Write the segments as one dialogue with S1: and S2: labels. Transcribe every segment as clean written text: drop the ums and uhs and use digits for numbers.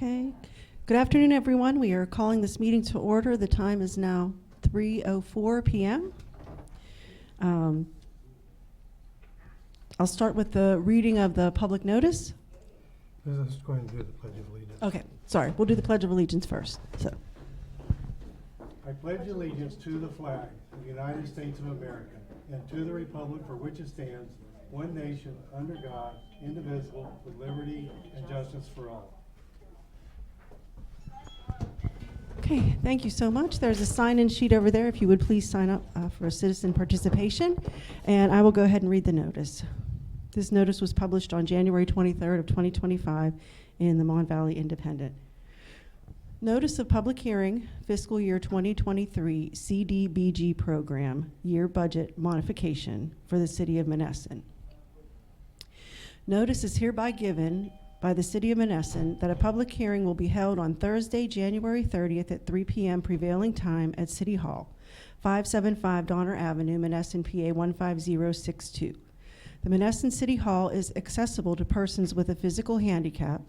S1: Okay. Good afternoon, everyone. We are calling this meeting to order. The time is now 3:04 p.m. I'll start with the reading of the public notice.
S2: Let's go ahead and do the Pledge of Allegiance.
S1: Okay, sorry. We'll do the Pledge of Allegiance first. So,
S2: I pledge allegiance to the flag of the United States of America and to the republic for which it stands, one nation, under God, indivisible, with liberty and justice for all.
S1: okay, thank you so much. There's a sign-in sheet over there. If you would please sign up for citizen participation. And I will go ahead and read the notice. This notice was published on January 23rd of 2025 in the Mon Valley Independent. Notice of public hearing, fiscal year 2023 CDBG program, year budget modification for the City of Monessen. Notice is hereby given by the City of Monessen that a public hearing will be held on Thursday, January 30th at 3 p.m. prevailing time at City Hall, 575 Donner Avenue, Monessen, PA 15062. The Monessen City Hall is accessible to persons with a physical handicap.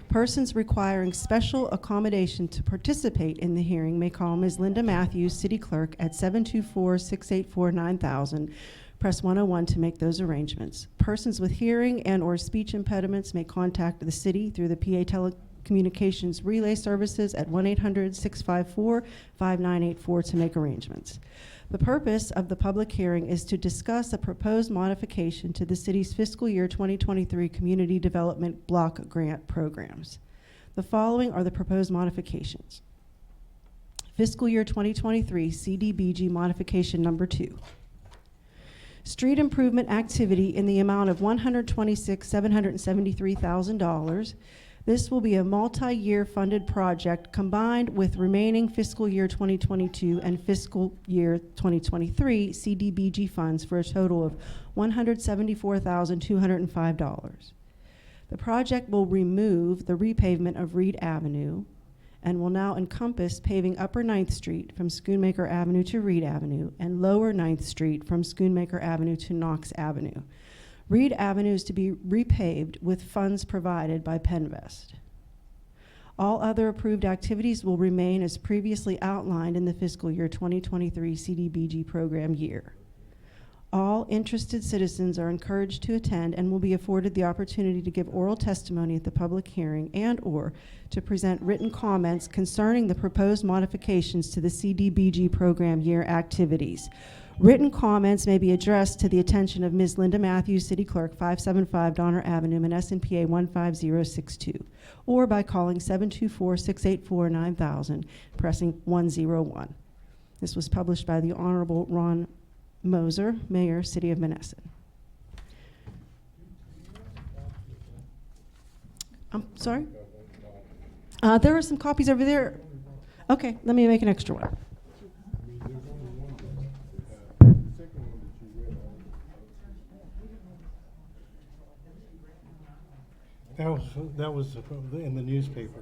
S1: Persons requiring special accommodation to participate in the hearing may call Ms. Linda Matthews, City Clerk, at 724-684-9000. Press 101 to make those arrangements. Persons with hearing and or speech impediments may contact the city through the PA Telecommunications Relay Services at 1-800-654-5984 to make arrangements. The purpose of the public hearing is to discuss a proposed modification to the city's fiscal year 2023 Community Development Block Grant programs. The following are the proposed modifications. Fiscal year 2023 CDBG modification number 2. Street improvement activity in the amount of $126,773,000. This will be a multi-year funded project combined with remaining fiscal year 2022 and fiscal year 2023 CDBG funds for a total of $174,205. The project will remove the repavement of Reed Avenue and will now encompass paving Upper 9th Street from Schoonmaker Avenue to Reed Avenue and Lower 9th Street from Schoonmaker Avenue to Knox Avenue. Reed Avenue is to be repaved with funds provided by PennVest. All other approved activities will remain as previously outlined in the fiscal year 2023 CDBG program year. All interested citizens are encouraged to attend and will be afforded the opportunity to give oral testimony at the public hearing and or to present written comments concerning the proposed modifications to the CDBG program year activities. Written comments may be addressed to the attention of Ms. Linda Matthews, City Clerk, 575 Donner Avenue, Monessen, PA 15062, or by calling 724-684-9000, pressing 101. This was published by the Honorable Ron Moser, Mayor, City of Monessen. I'm sorry? There are some copies over there. Okay, let me make an extra one.
S2: That was in the newspaper.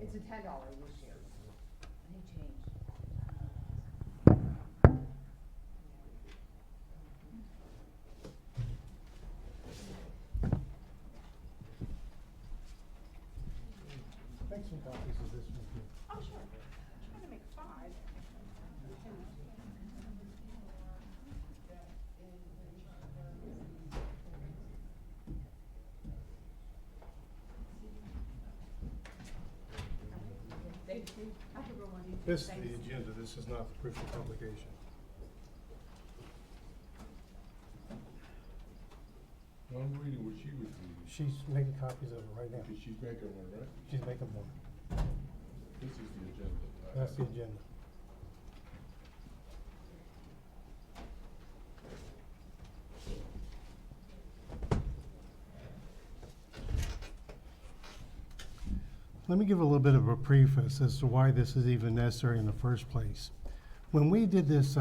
S3: It's a $10 this year. They changed.
S2: Make some copies of this one too.
S3: Oh, sure. I'm trying to make 5.
S2: This is the agenda. This is not the proof of publication.
S4: I'm reading what she was reading.
S2: She's making copies of it right now.
S4: Okay, she's making one, right?
S2: She's making one.
S4: This is the agenda.
S2: That's the agenda. Let me give a little bit of a preface as to why this is even necessary in the first place. When we did this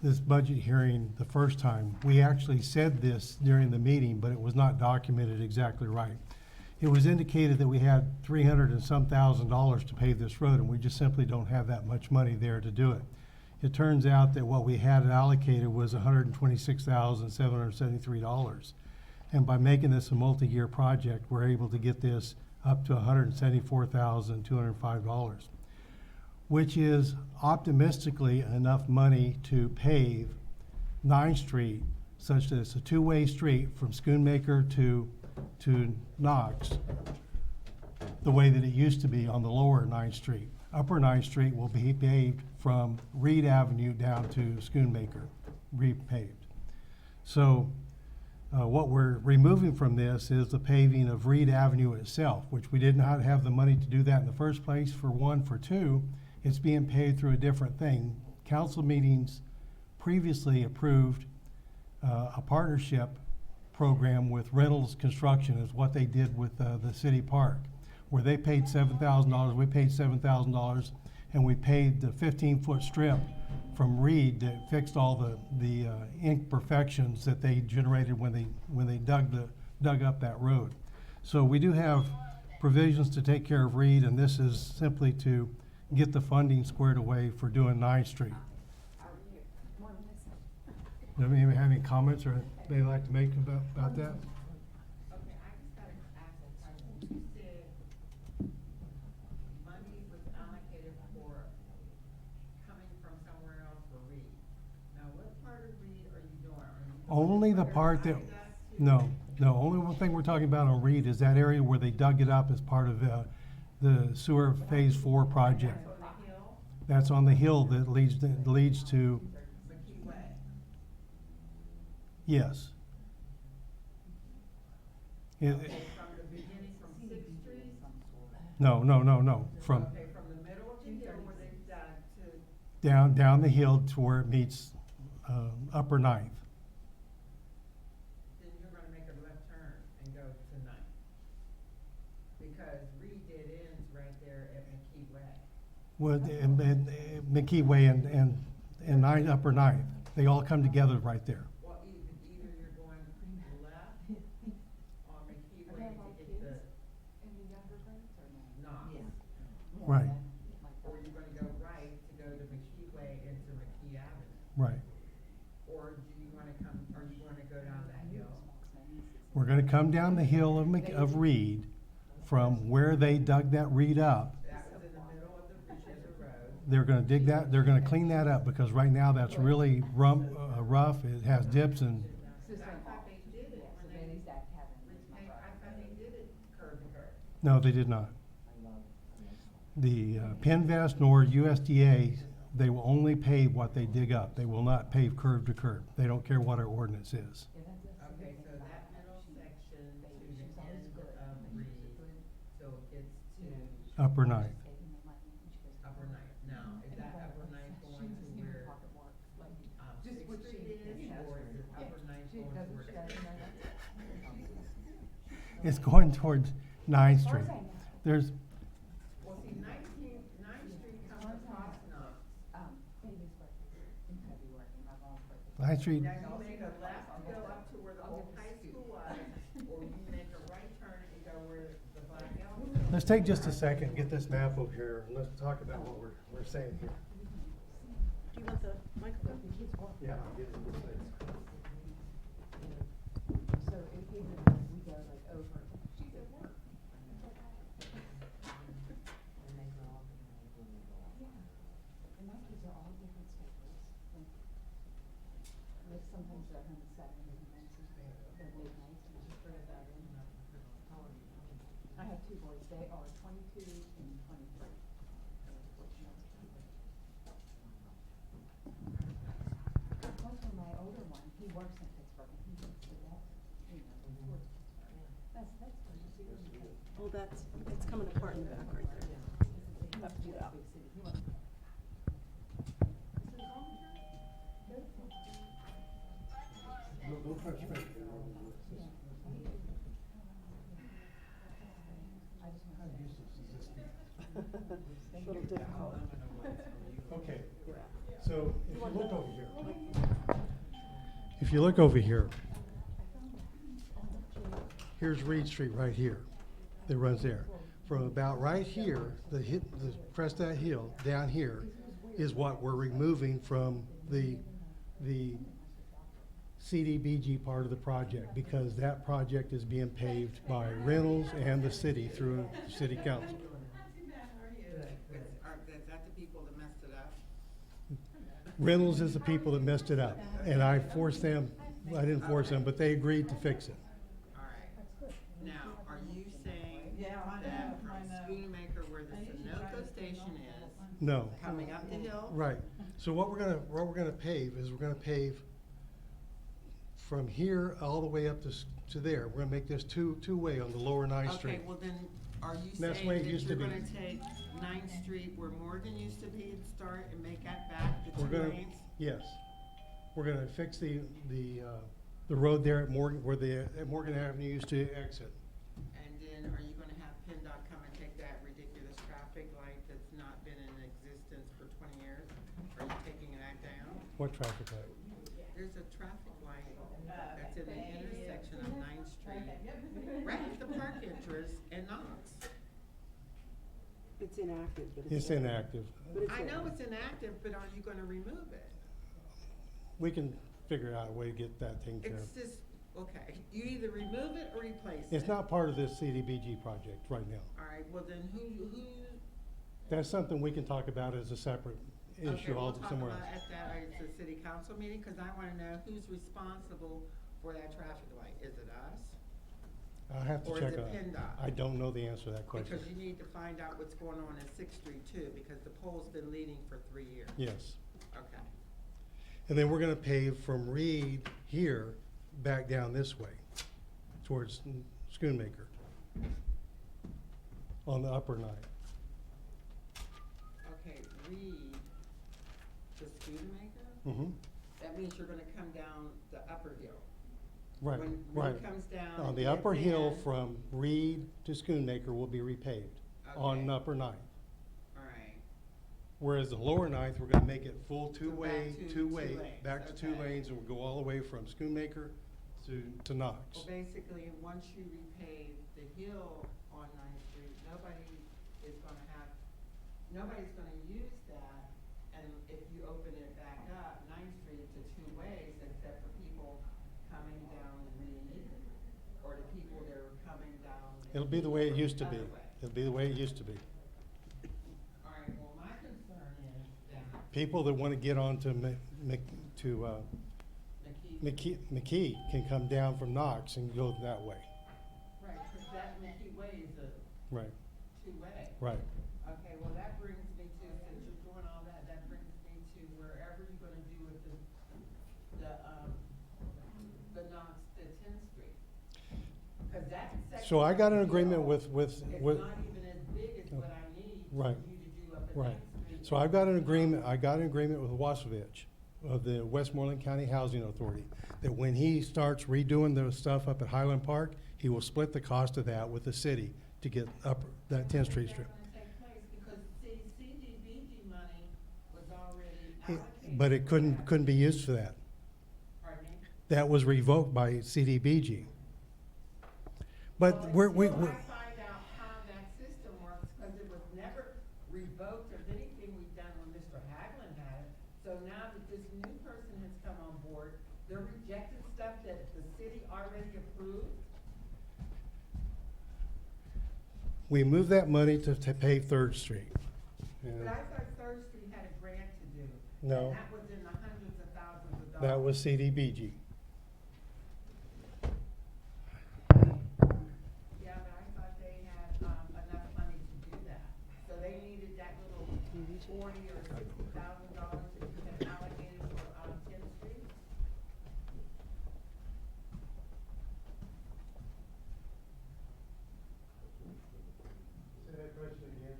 S2: this budget hearing the first time, we actually said this during the meeting, but it was not documented exactly right. It was indicated that we had $300 and some thousand to pave this road, and we just simply don't have that much money there to do it. It turns out that what we had allocated was $126,773. And by making this a multi-year project, we're able to get this up to $174,205, which is optimistically enough money to pave 9th Street such that it's a two-way street from Schoonmaker to Knox, the way that it used to be on the lower 9th Street. Upper 9th Street will be paved from Reed Avenue down to Schoonmaker, repaved. So what we're removing from this is the paving of Reed Avenue itself, which we did not have the money to do that in the first place, for one. For two, it's being paved through a different thing. Council meetings previously approved a partnership program with Reynolds Construction, is what they did with the city park, where they paid $7,000, we paid $7,000, and we paid the 15-foot strip from Reed that fixed all the imperfections that they generated when they dug up that road. So we do have provisions to take care of Reed, and this is simply to get the funding squared away for doing 9th Street. Do you have any comments or they'd like to make about that?
S3: Okay, I just gotta ask a question. You said money was allocated for coming from somewhere else for Reed. Now, what part of Reed are you doing? Are you doing
S2: Only the
S3: where
S2: part that,
S3: Viaduct to-
S2: no, only one thing we're talking about on Reed is that area where they dug it up as part of the sewer phase 4 project.
S3: That's on the hill,
S2: That's on the hill that leads to,
S3: McKee Way.
S2: yes. It-
S3: Okay, from the beginning, from 6th Street?
S2: No, from
S3: Okay, from the middle of the hill where they dug to,
S2: down the hill to where it meets Upper 9th.
S3: then you're gonna make a left turn and go to 9th. Because Reed dead ends right there at McKee Way.
S2: Well, and McKee Way and Upper 9th, they all come together right there.
S3: Well, either you're going left on McKee Way to get the Knox.
S2: Right,
S3: Or you're gonna go right to go to McKee Way into McKee Avenue.
S2: right.
S3: Or do you wanna are you gonna go down that hill?
S2: We're gonna come down the hill of Reed from where they dug that Reed up.
S3: That was in the middle of the road.
S2: They're gonna dig that, they're gonna clean that up, because right now that's really rough, it has dips and,
S3: I thought they did it when they, I thought they did it curb to curb.
S2: no, they did not. The PennVest nor USDA, they will only pave what they dig up. They will not pave curb to curb. They don't care what our ordinance is.
S3: Okay, so that middle section to the end of Reed, so it gets to
S2: Upper 9th.
S3: Upper Ninth. Now, is that Upper Ninth going to where, Sixth Street is, or is it Upper Ninth going to where?
S2: It's going towards 9th Street. There's,
S3: Well, see, 9th Street comes across Knox.
S2: 9th Street,
S3: Now, you make a left to go up to where the old high school was, or you make a right turn and go where the Black Elm is.
S2: let's take just a second, get this map over here, and let's talk about what we're saying here.
S1: Do you want the microphone?
S2: Yeah, I'll get it.
S5: So if we go like over. She's at work. Yeah, and my kids are all different schedules. Like sometimes they're home Saturday and sometimes they're late nights and just throw that in. I have two boys, they are 22 and 23. Plus for my older one, he works in Pittsburgh and he gets to that, towards Pittsburgh. That's pretty serious.
S1: Oh, it's coming apart in the back right there. You have to do that.
S5: Big city. He wants.
S1: A little difficult.
S2: Okay, so if you look over here. If you look over here, here's Reed Street right here, that runs there. From about right here, the crest of that hill, down here, is what we're removing from the CDBG part of the project, because that project is being paved by Reynolds and the city through city council.
S3: Not too bad, how are you? Is that the people that messed it up?
S2: Reynolds is the people that messed it up, and I forced them, I didn't force them, but they agreed to fix it.
S3: All right. Now, are you saying that from Schoonmaker where the Sunoco station is,
S2: No.
S3: coming up the hill?
S2: Right, so what we're gonna pave is we're gonna pave from here all the way up to there. We're gonna make this two-way on the lower Ninth Street.
S3: Okay, well then, are you
S2: That's
S3: saying
S2: the way it
S3: that
S2: used to
S3: you're
S2: be.
S3: gonna take Ninth Street where Morgan used to be and start and make that back the
S2: We're
S3: two
S2: gonna,
S3: lanes?
S2: yes, we're gonna fix the road there at Morgan, where at Morgan Avenue used to exit.
S3: And then are you gonna have PennDOT come and take that ridiculous traffic light that's not been in existence for 20 years? Are you taking that down?
S2: What traffic light?
S3: There's a traffic light that's in the intersection of Ninth Street, right at the park entrance in Knox.
S6: It's inactive, but
S2: It's inactive.
S6: But it's
S3: I know
S6: there.
S3: it's inactive, but are you gonna remove it?
S2: We can figure out a way to get that taken care of.
S3: It's just, okay, you either remove it or replace it.
S2: It's not part of this CDBG project right now.
S3: All right, well then who,
S2: That's something we can talk about as a separate
S3: okay,
S2: issue
S3: we'll
S2: all
S3: talk
S2: somewhere
S3: about
S2: else.
S3: at that, it's a city council meeting, cause I wanna know who's responsible for that traffic light. Is it us?
S2: I'll have to
S3: Or is
S2: check
S3: it
S2: on it.
S3: PennDOT?
S2: I don't know the answer to that question.
S3: Because you need to find out what's going on in Sixth Street too, because the pole's been leaning for 3 years.
S2: Yes.
S3: Okay.
S2: And then we're gonna pave from Reed here back down this way towards Schoonmaker on the upper Ninth.
S3: Okay, Reed to Schoonmaker?
S2: Mm-hmm.
S3: That means you're gonna come down the upper hill.
S2: Right,
S3: When
S2: right.
S3: Reed comes down.
S2: On
S3: and
S2: the
S3: gets
S2: upper hill
S3: in-
S2: from Reed to Schoonmaker will be repaved on
S3: Okay.
S2: upper Ninth.
S3: All right.
S2: Whereas the lower Ninth, we're gonna make it full
S3: back
S2: two-way,
S3: to
S2: two-way,
S3: 2 lanes,
S2: back to 2
S3: okay.
S2: lanes, and we'll go all the way from Schoonmaker to Knox.
S3: Well, basically, once you repave the hill on Ninth Street, nobody's gonna use that. And if you open it back up, Ninth Street to 2 ways, except for people coming down Reed, or the people that are coming down.
S2: It'll be the way it used to be.
S3: Other way.
S2: It'll be the way it used to be.
S3: All right, well, my concern is that
S2: People that wanna get onto
S3: McKee.
S2: McKee can come down from Knox and go that way.
S3: Right, cause that McKee Way is a
S2: Right,
S3: 2-way.
S2: right.
S3: Okay, well, that brings me to, since you're doing all that, that brings me to wherever you're gonna do with the Knox to 10th Street. Cause that section.
S2: So I got an
S3: of the
S2: agreement
S3: hill
S2: with,
S3: is not even as big as what I need for
S2: Right.
S3: you to do up at
S2: right.
S3: Ninth Street.
S2: So I got an agreement with Wasovich of the Westmoreland County Housing Authority, that when he starts redoing the stuff up at Highland Park, he will split the cost of that with the city to get up that 10th Street strip.
S3: That's gonna take place because CDBG money was already
S2: It-
S3: allocated.
S2: But it
S3: for that.
S2: couldn't be used for that.
S3: Pardon me?
S2: That was revoked by CDBG. But
S3: Well,
S2: we,
S3: until I find out how that system works, because it was never revoked of anything we've done when Mr. Haglund had it. So now that this new person has come on board, they're rejecting stuff that the city already approved.
S2: we moved that money to pave Third Street.
S3: But
S2: And
S3: I thought Third Street had a grant to do.
S2: No.
S3: And that was in the hundreds of thousands of dollars.
S2: that was CDBG.
S3: Yeah, but I thought they had, enough money to do that. So they needed that little $40,000 or $60,000 that you had allocated for, 10th Street?
S2: Say that question again.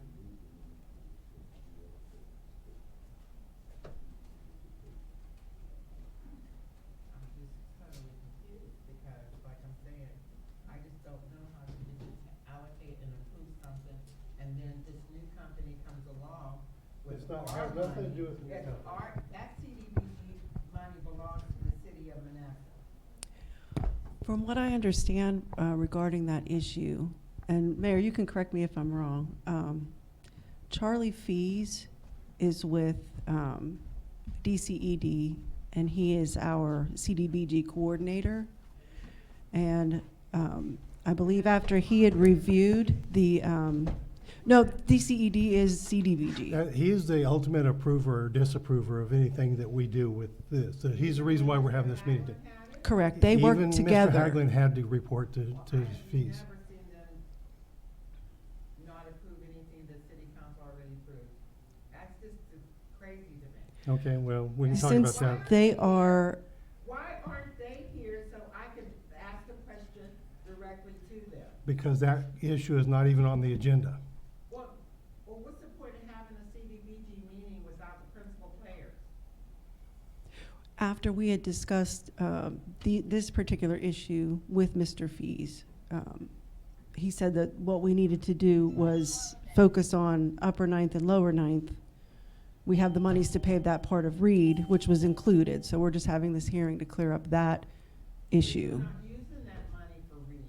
S3: I'm just totally confused because, like I'm saying, I just don't know how to allocate and approve something, and then this new company comes along with
S2: It's not,
S3: our
S2: has nothing to
S3: money.
S2: do with the
S3: It's
S2: account.
S3: that CDBG money belongs to the city of Monessen.
S1: From what I understand regarding that issue, and Mayor, you can correct me if I'm wrong, Charlie Fees is with DCED and he is our CDBG coordinator. And I believe after he had reviewed the, no, DCED is CDBG.
S2: He is the ultimate approver or disapprover of anything that we do with this. So he's the reason why we're having this meeting today.
S1: Correct, they work
S2: Even
S1: together.
S2: Mr. Haglund had to report to his
S3: I've
S2: fees.
S3: never seen them not approve anything that city council already approved. That's just crazy to me.
S2: Okay, well, we can talk about
S1: Since
S2: that.
S1: they are,
S3: Why aren't they here so I can ask the question directly to them?
S2: Because that issue is not even on the agenda.
S3: Well, what's the point of having a CDBG meeting without the principal players?
S1: after we had discussed this particular issue with Mr. Fees, he said that what we needed to do was focus on upper ninth and lower ninth. We have the monies to pave that part of Reed, which was included, so we're just having this hearing to clear up that issue.
S3: He's not using that money for Reed.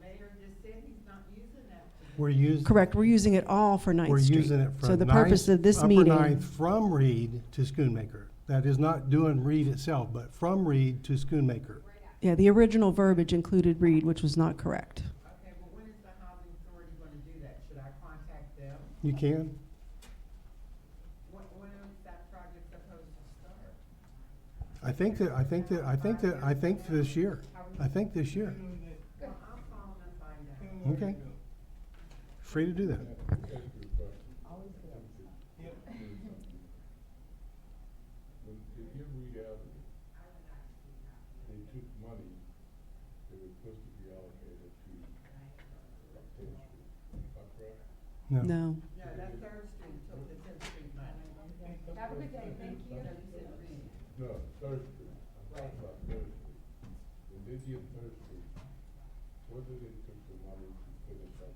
S3: Mayor just said he's not using that.
S2: We're using.
S1: Correct, we're using it all for Ninth
S2: We're
S1: Street.
S2: using it
S1: So
S2: from
S1: the purpose
S2: Ninth,
S1: of this
S2: upper
S1: meeting,
S2: Ninth from Reed to Schoonmaker. That is not doing Reed itself, but from Reed to Schoonmaker.
S1: yeah, the original verbiage included Reed, which was not correct.
S3: Okay, but when is the housing authority gonna do that? Should I contact them?
S2: You can?
S3: When is that project supposed to start?
S2: I think this year. I think this year.
S3: Well, I'll call them and find out.
S2: Okay. Free to do that.
S4: When they did Reed Avenue, they took money that was supposed to be allocated to 10th Street. Is that correct?
S2: No.
S1: No.
S3: No, that Third Street took the 10th Street money.
S5: Have a good day, thank you.
S3: No, you said Reed.
S4: No, Third Street. I'm talking about Third Street. When they did Third Street, what did they took the money to finish up?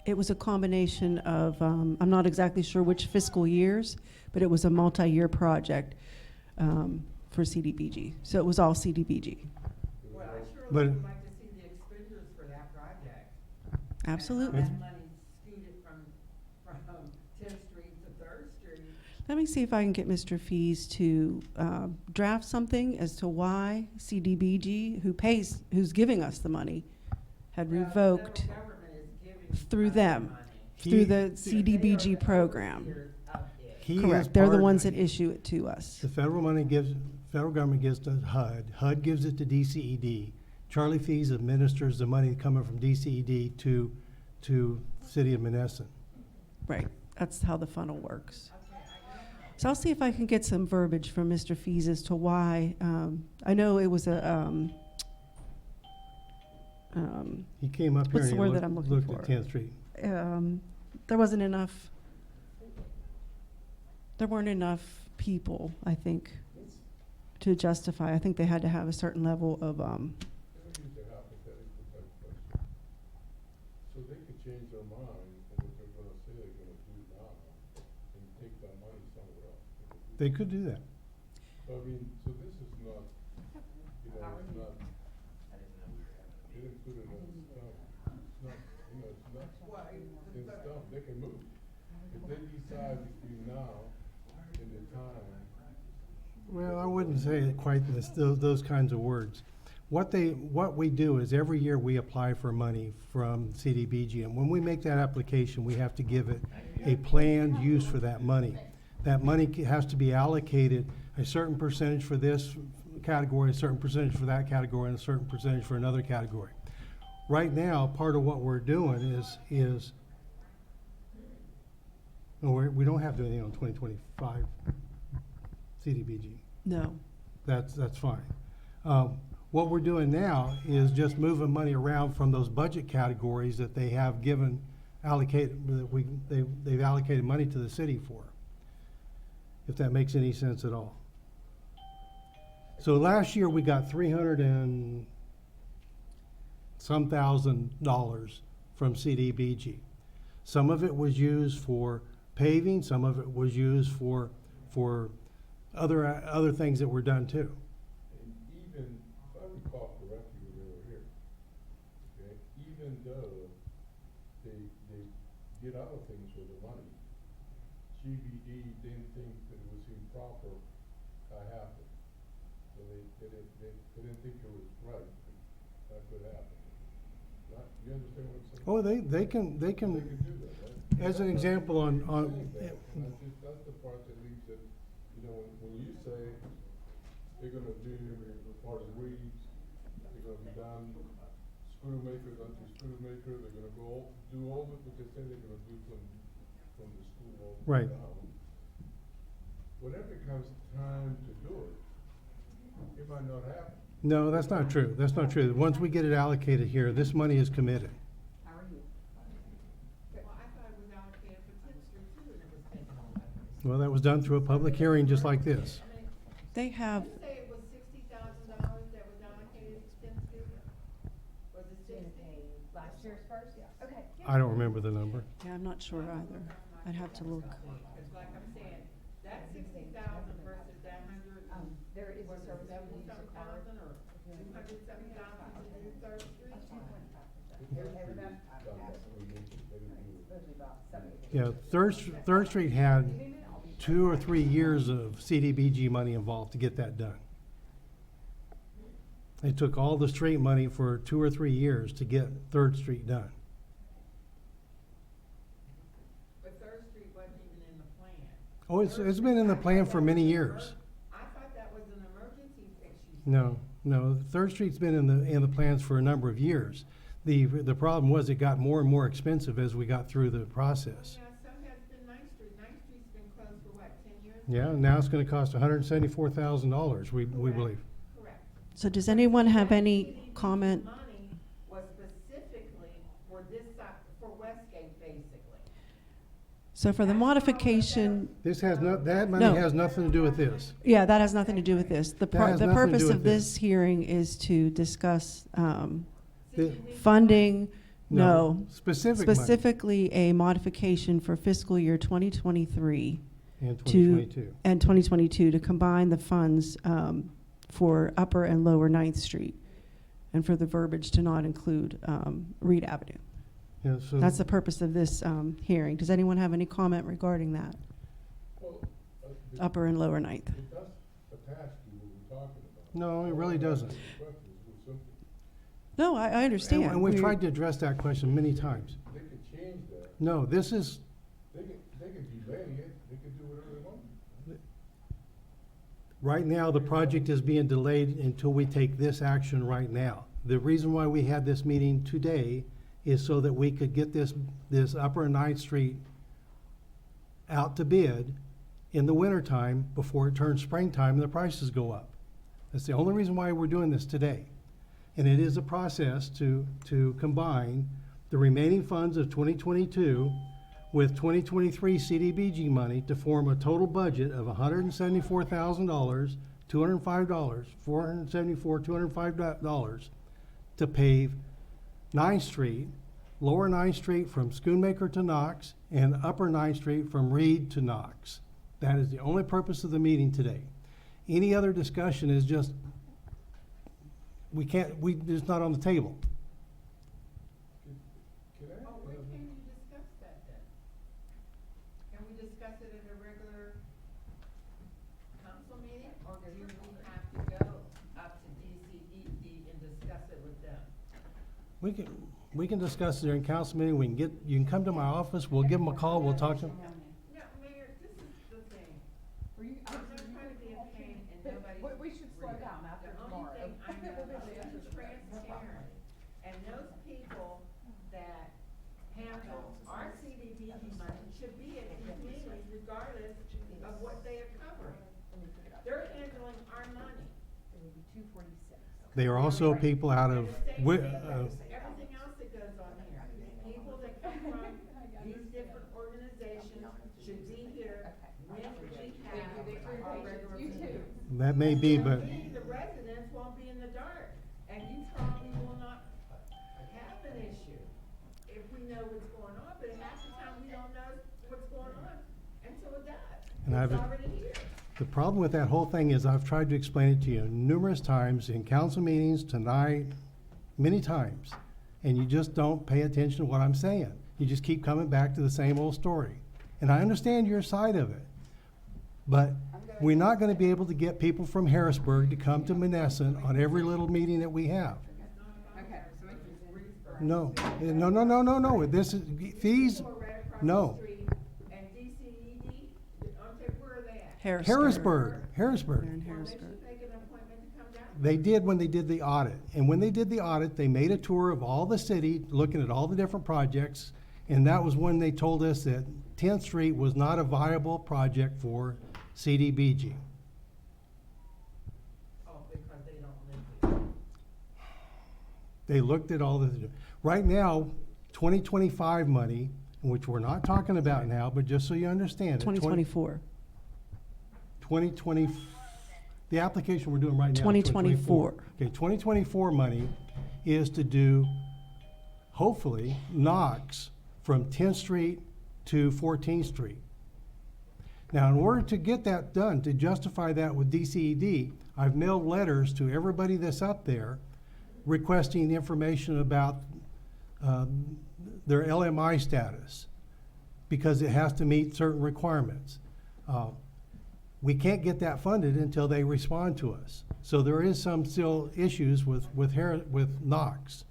S1: It was a combination of, I'm not exactly sure which fiscal years, but it was a multi-year project for CDBG. So it was all CDBG.
S3: Well, I sure
S2: But-
S3: would like to see the expenditures for that project.
S1: Absolutely.
S3: And how that money scooted from 10th Street to Third Street.
S1: Let me see if I can get Mr. Fees to draft something as to why CDBG, who's giving us the money, had
S3: Well,
S1: revoked
S3: The federal government is giving
S1: through
S3: us
S1: them.
S3: money.
S1: through the
S3: They are
S1: CDBG
S3: the
S1: program.
S3: overseers of it.
S2: He is
S1: Correct, they're the
S2: part-
S1: ones that issue it to us.
S2: The federal government gives to HUD. HUD gives it to DCED. Charlie Fees administers the money coming from DCED to City of Monessen.
S1: Right, that's how the funnel works. So I'll see if I can get some verbiage from Mr. Fees as to why, I know it was a,
S2: He came up here
S1: What's
S2: and
S1: the
S2: he
S1: word that I'm looking
S2: looked
S1: for?
S2: at 10th Street.
S1: there wasn't enough, there weren't enough people, I think, to justify. I think they had to have a certain level of,
S4: Let me use a hypothetical type question. So they could change their mind from what they're gonna say they're gonna do now and take that money somewhere else.
S2: They could do that.
S4: So I mean, so this is not, it's not, they didn't put it in stone. It's not, it's not
S3: Well,
S4: in stone, they can move. If they decide between now and the time,
S2: Well, I wouldn't say it quite those kinds of words. What we do is every year we apply for money from CDBG, and when we make that application, we have to give it a planned use for that money. That money has to be allocated a certain percentage for this category, a certain percentage for that category, and a certain percentage for another category. Right now, part of what we're doing is we don't have to do anything on 2025 CDBG.
S1: no.
S2: That's fine. What we're doing now is just moving money around from those budget categories that they have given allocated, that they've allocated money to the city for, if that makes any sense at all. So last year, we got $300 and some $1,000 from CDBG. Some of it was used for paving, some of it was used for other things that were done too.
S4: and even, if I recall correctly when they were here, okay, even though they did other things with the money, GBD didn't think that it was improper happened. So they didn't think it was right, that could happen. Not, you understand what I'm saying?
S2: Oh, they can,
S4: They can do that, right?
S2: as an example on,
S4: That's the part that leaves it, you know, when you say they're gonna do part of weeds, they're gonna be done, Schoonmaker, done to Schoonmaker, they're gonna go, do all of it, but they say they're gonna do from the school all the way
S2: Right.
S4: down. Whenever it comes time to do it, it might not happen.
S2: no, that's not true. That's not true. Once we get it allocated here, this money is committed.
S5: How are you?
S3: Well, I thought it was allocated for 10th Street too, and it was taken off.
S2: Well, that was done through a public hearing just like this.
S3: I mean,
S1: They have,
S3: did you say it was $60,000 that was allocated to 10th Street? Was it 60?
S5: Last year's first? Okay.
S2: I don't remember the number.
S1: yeah, I'm not sure either. I'd have to look.
S3: It's like I'm saying, that 60,000 versus that 100.
S5: There is a
S3: Was it
S5: service we use a card.
S3: 70,000 or 207,000 to do 3rd Street?
S2: Yeah, Third Street had 2 or 3 years of CDBG money involved to get that done. They took all the street money for 2 or 3 years to get Third Street done.
S3: But 3rd Street wasn't even in the plan.
S2: Oh, it's been in the plan for many years.
S3: I thought that was an emergency fix you said.
S2: No, Third Street's been in the plans for a number of years. The problem was it got more and more expensive as we got through the process.
S3: Yeah, so has been 9th Street. 9th Street's been closed for what, 10 years?
S2: Yeah, now it's gonna cost $174,000, we believe.
S3: Correct.
S1: So does anyone have any
S3: CDBG
S1: comment?
S3: Money was specifically for this side, for Westgate, basically.
S1: So for the
S3: That's how
S1: modification,
S2: This has that money
S1: No.
S2: has nothing to do with this.
S1: yeah, that has nothing to do with this. The
S2: That has
S1: the
S2: nothing to
S1: purpose
S2: do
S1: of
S2: with this.
S1: this hearing is to discuss
S2: The-
S3: CDBG
S1: funding, no,
S2: Specific money
S1: specifically a modification for fiscal year 2023
S2: in
S1: to,
S2: 2022.
S1: and 2022 to combine the funds for Upper and Lower 9th Street, and for the verbiage to not include Reed Avenue.
S2: Yeah, so
S1: That's the purpose of this hearing. Does anyone have any comment regarding that,
S4: Well,
S1: Upper and Lower 9th?
S4: it does attach to what we're talking about.
S2: No, it really doesn't.
S4: The question is real simple.
S1: No, I understand.
S2: And we've
S1: We're-
S2: tried to address that question many times.
S4: They could change that.
S2: No, this is,
S4: They could delay it, they could do whatever they want.
S2: right now, the project is being delayed until we take this action right now. The reason why we had this meeting today is so that we could get this Upper 9th Street out to bid in the wintertime before it turns springtime and the prices go up. That's the only reason why we're doing this today. And it is a process to combine the remaining funds of 2022 with 2023 CDBG money to form a total budget of $174,000, $205 to pave 9th Street, Lower 9th Street from Schoonmaker to Knox, and Upper 9th Street from Reed to Knox. That is the only purpose of the meeting today. Any other discussion is just, it's not on the table.
S4: Can I?
S3: Oh, when can you discuss that then? Can we discuss it at a regular council meeting, or do we have to go up to DCED and discuss it with them?
S2: We can discuss it during council meeting, you can come to my office, we'll give them a call, we'll talk to them.
S3: No, Mayor, this is the thing.
S5: Were you,
S3: I'm not trying to be a pain in nobody's.
S5: We should slow down after
S3: The
S5: tomorrow.
S3: only thing I know is transparent, and those people that handle our CDBG money should be at these meetings regardless of what they are covering. They're handling our money.
S5: It would be 246.
S2: They are also people out of,
S3: Everything else that goes on here, people that come from these different organizations should be here when we have our regular
S5: You too.
S3: meetings.
S2: that may be, but
S3: The residents won't be in the dark, and you probably will not have an issue if we know what's going on, but half the time we don't know what's going on until it does.
S2: And
S3: It's
S2: I've-
S3: already here.
S2: the problem with that whole thing is I've tried to explain it to you numerous times in council meetings tonight, many times, and you just don't pay attention to what I'm saying. You just keep coming back to the same old story. And I understand your side of it. But we're not gonna be able to get people from Harrisburg to come to Monessen on every little meeting that we have.
S5: Okay, so make it
S2: No, no, this is, these,
S3: People are right across
S2: no.
S3: the street, and DCED, aren't they, where are they at?
S2: Harrisburg,
S1: They're
S2: Harrisburg.
S1: in
S3: Well, they
S1: Harrisburg.
S3: should make an appointment to come down.
S2: They did when they did the audit. And when they did the audit, they made a tour of all the city, looking at all the different projects. And that was when they told us that 10th Street was not a viable project for CDBG.
S3: Oh, because they don't live there.
S2: They looked at all the, right now, 2025 money, which we're not talking about now, but just so you understand it.
S1: 2024.
S2: 2020, the application we're doing right now. is
S1: 2024.
S2: Okay, 2024 money is to do, hopefully, Knox from 10th Street to 14th Street. Now, in order to get that done, to justify that with DCED, I've mailed letters to everybody that's up there requesting information about their LMI status, because it has to meet certain requirements. We can't get that funded until they respond to us. So there is some still issues with Knox.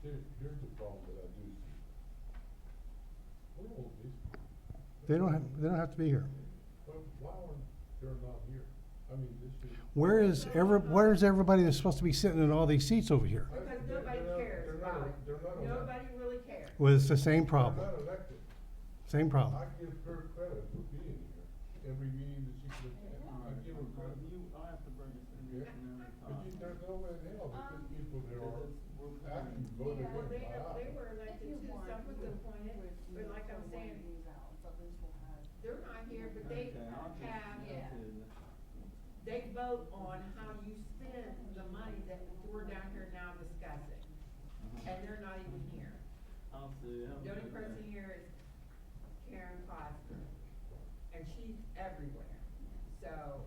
S4: Here's the problem that I do see. Where are all these people?
S2: They don't have to be here.
S4: Well, why aren't they not here? I mean, this is.
S2: Where's everybody that's supposed to be sitting in all these seats over here?
S3: Because nobody cares about it.
S4: They're not elected.
S3: Nobody really cares.
S2: Well, it's the same
S4: They're
S2: problem,
S4: not elected.
S2: same problem.
S4: I give her credit for being here, every meeting that she could attend. I give her credit.
S7: I have to bring this
S4: Yeah.
S7: information every
S4: But
S7: time.
S4: there's no way in hell that these people there are actually voted in
S3: Well,
S4: by us.
S3: they were elected too, some was appointed, but like I'm saying, they're not here, but they
S7: Okay, I'll just-
S3: have,
S7: yeah.
S3: they vote on how you spend the money that we're down here now discussing. And they're not even here.
S7: I'll see.
S3: The only person here is Karen Foster, and she's everywhere. So,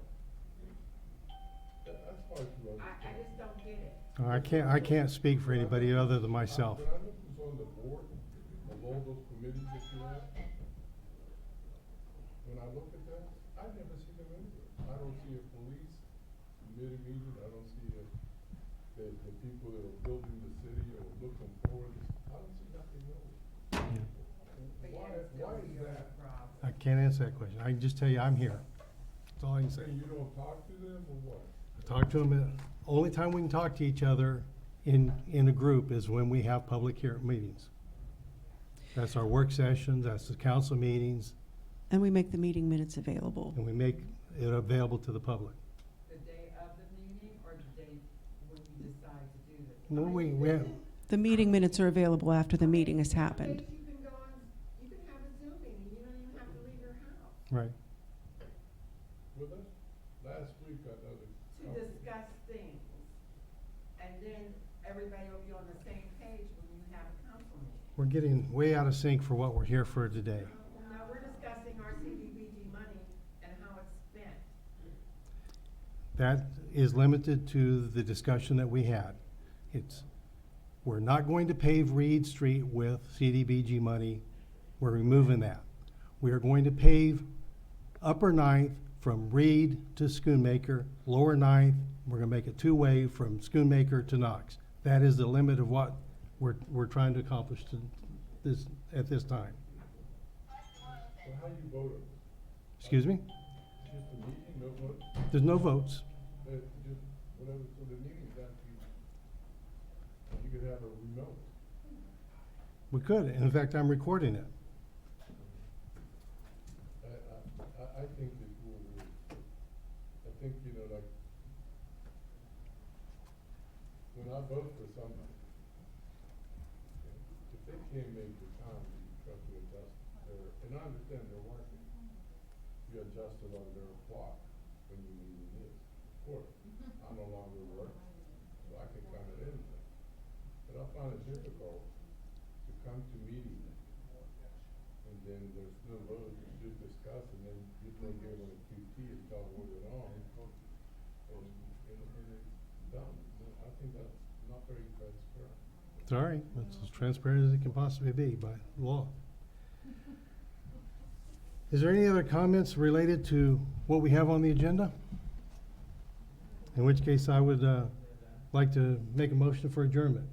S4: That's hard to understand.
S3: I just don't get it.
S2: I can't speak for anybody other than myself.
S4: When I look who's on the board of all those committees that you have, when I look at them, I never see them anywhere. I don't see a police committee meeting, I don't see the people that are building the city or looking forward, I don't see nothing else.
S3: But
S4: Why,
S3: yeah, it's still
S4: why is
S3: the
S4: that?
S3: problem.
S2: I can't answer that question. I can just tell you I'm here. That's all I can say.
S4: And you don't talk to them or what?
S2: Talk to them, only time we can talk to each other in a group is when we have public meetings. That's our work sessions, that's the council meetings,
S1: And we make the meeting minutes available.
S2: and we make it available to the public.
S3: The day of the meeting or the day when you decide to do this?
S2: No,
S3: I
S2: we
S3: mean,
S2: have,
S1: The meeting minutes are available after the meeting has happened.
S3: nowadays you can go on, you can have a Zoom meeting, you don't even have to leave your house
S2: right.
S4: Well, last week I know
S3: to
S4: the.
S3: discuss things. And then everybody will be on the same page when you have a council meeting.
S2: We're getting way out of sync for what we're here for today.
S3: Now, we're discussing our CDBG money and how it's spent.
S2: That is limited to the discussion that we had. We're not going to pave Reed Street with CDBG money. We're removing that. We are going to pave Upper Ninth from Reed to Schoonmaker, Lower Ninth, we're gonna make it two-way from Schoonmaker to Knox. That is the limit of what we're trying to accomplish at this time.
S4: So how you vote on it?
S2: Excuse me?
S4: Just a meeting, no vote?
S2: There's no votes.
S4: Just whatever, so the meeting's actually, you could have a remote.
S2: We could. In fact, I'm recording it.
S4: I think this will, I think, like, when I vote for somebody, if they can't make the time, you try to adjust and I understand they're working. You adjust it on their clock when you meeting is. Of course, I no longer work, so I can come at any time. But I find it difficult to come to meetings and then there's no vote, you just discuss, and then you don't give them a QT and tell them what they're on, and it's done. I think that's not very transparent.
S2: Sorry, it's as transparent as it can possibly be by law. Is there any other comments related to what we have on the agenda? In which case I would like to make a motion for adjournment.